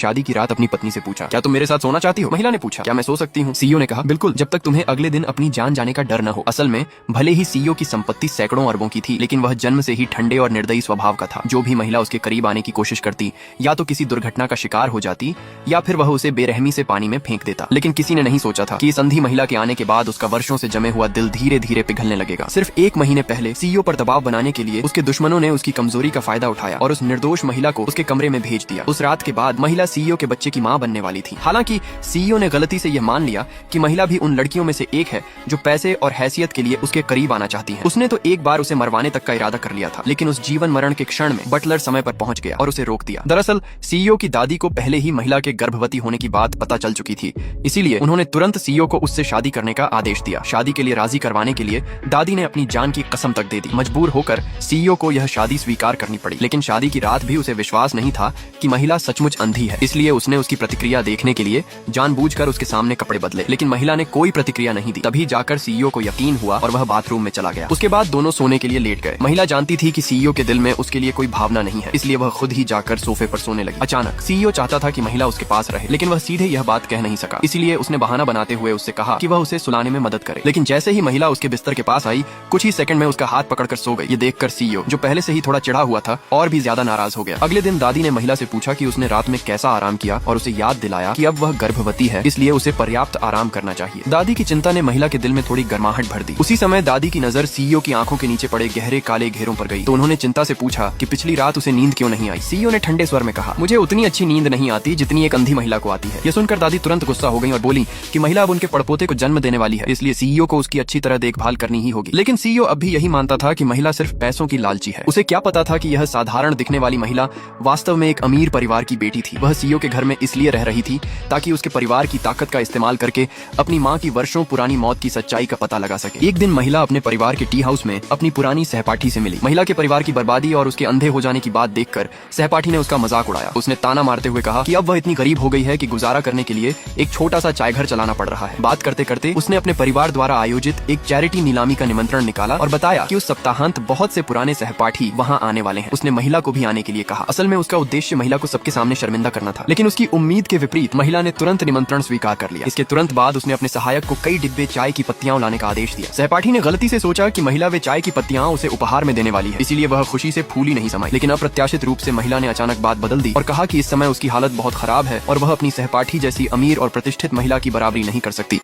शादी की रात अपनी पत्नी से पूछा, क्या तुम मेरे साथ सोना चाहती हो? महिला ने पूछा, क्या मैं सो सकती हूँ? सीईओ ने कहा, बिल्कुल, जब तक तुम्हें अगले दिन अपनी जान जाने का डर न हो। असल में भले ही सीईओ की संपत्ति सैकड़ों अरबों की थी, लेकिन वह जन्म से ही ठंडे और निर्दयी स्वभाव का था। जो भी महिला उसके करीब आने की कोशिश करती या तो किसी दुर्घटना का शिकार हो जाती या फिर वह उसे बेरहमी से पानी में फेंक देता। लेकिन किसी ने नहीं सोचा था कि इस अंधी महिला के आने के बाद उसका वर्षों से जमे हुआ दिल धीरे धीरे पिघलने लगेगा। सिर्फ एक महीने पहले सीईओ पर दबाव बनाने के लिए उसके दुश्मनों ने उसकी कमजोरी का फायदा उठाया और उस निर्दोष महिला को उसके कमरे में भेज दिया। उस रात के बाद महिला सीईओ के बच्चे की मां बनने वाली थी। हालांकि सीईओ ने गलती से यह मान लिया कि महिला भी उन लड़कियों में से एक है जो पैसे और हैसियत के लिए उसके करीब आना चाहती है। उसने तो एक बार उसे मरवाने तक का इरादा कर लिया था, लेकिन उस जीवन मरण के क्षण में बटलर समय पर पहुंच गया और उसे रोक दिया। दरअसल सीईओ की दादी को पहले ही महिला के गर्भवती होने की बात पता चल चुकी थी, इसीलिए उन्होंने तुरंत सीईओ को उससे शादी करने का आदेश दिया। शादी के लिए राजी करवाने के लिए दादी ने अपनी जान की कसम तक दे दी। मजबूर होकर सीईओ को यह शादी स्वीकार करनी पड़ी, लेकिन शादी की रात भी उसे विश्वास नहीं था कि महिला सचमुच अंधी है, इसलिए उसने उसकी प्रतिक्रिया देखने के लिए जानबूझकर उसके सामने कपड़े बदले। लेकिन महिला ने कोई प्रतिक्रिया नहीं दी। तभी जाकर सीईओ को यकीन हुआ और वह बाथरूम में चला गया। उसके बाद दोनों सोने के लिए लेट गए। महिला जानती थी कि सीईओ के दिल में उसके लिए कोई भावना नहीं है, इसलिए वह खुद ही जाकर सोफे पर सोने लगी। अचानक सीईओ चाहता था कि महिला उसके पास रहे, लेकिन वह सीधे यह बात कह नहीं सका, इसलिए उसने बहाना बनाते हुए उससे कहा कि वह उसे सुलाने में मदद करे। लेकिन जैसे ही महिला उसके बिस्तर के पास आई, कुछ ही सेकंड में उसका हाथ पकड़कर सो गई। ये देखकर सीईओ, जो पहले से ही थोड़ा चिढ़ा हुआ था, और भी ज्यादा नाराज हो गया। अगले दिन दादी ने महिला से पूछा कि उसने रात में कैसा आराम किया और उसे याद दिलाया कि अब वह गर्भवती है, इसलिए उसे पर्याप्त आराम करना चाहिए। दादी की चिंता ने महिला के दिल में थोड़ी गर्माहट भर दी। उसी समय दादी की नजर सीईओ की आंखों के नीचे पड़े गहरे काले घेरों पर गई, तो उन्होंने चिंता से पूछा कि पिछली रात उसे नींद क्यों नहीं आई। सीईओ ने ठंडे स्वर में कहा, मुझे उतनी अच्छी नींद नहीं आती जितनी एक अंधी महिला को आती है। यह सुनकर दादी तुरंत गुस्सा हो गई और बोली कि महिला अब उनके पड़पोते को जन्म देने वाली है, इसलिए सीईओ को उसकी अच्छी तरह देखभाल करनी ही होगी। लेकिन सीईओ अब भी यही मानता था कि महिला सिर्फ पैसों की लालची है। उसे क्या पता था कि यह साधारण दिखने वाली महिला वास्तव में एक अमीर परिवार की बेटी थी। वह सीईओ के घर में इसलिए रह रही थी ताकि उसके परिवार की ताकत का इस्तेमाल करके अपनी माँ की वर्षों पुरानी मौत की सच्चाई का पता लगा सके। एक दिन महिला अपने परिवार के टी हाउस में अपनी पुरानी सहपाठी से मिली। महिला के परिवार की बर्बादी और उसके अंधे हो जाने की बात देखकर सहपाठी ने उसका मजाक उड़ाया। उसने ताना मारते हुए कहा कि अब वह इतनी गरीब हो गई है कि गुजारा करने के लिए एक छोटा सा चाय घर चलाना पड़ रहा है। बात करते करते उसने अपने परिवार द्वारा आयोजित एक चैरिटी नीलामी का निमंत्रण निकाला और बताया कि उस सप्ताहांत बहुत से पुराने सहपाठी वहां आने वाले हैं। उसने महिला को भी आने के लिए कहा। असल में उसका उद्देश्य महिला को सबके सामने शर्मिंदा करना था, लेकिन उसकी उम्मीद के विपरीत महिला ने तुरंत निमंत्रण स्वीकार कर लिया। इसके तुरंत बाद उसने अपने सहायक को कई डिब्बे चाय की पत्तियां लाने का आदेश दिया। सहपाठी ने गलती से सोचा कि महिला वे चाय की पत्तियां उसे उपहार में देने वाली है, इसीलिए वह खुशी से फूली नहीं समाई। लेकिन अप्रत्याशित रूप से महिला ने अचानक बात बदल दी और कहा कि इस समय उसकी हालत बहुत खराब है और वह अपनी सहपाठी जैसी अमीर और प्रतिष्ठित महिला की बराबरी नहीं कर सकती।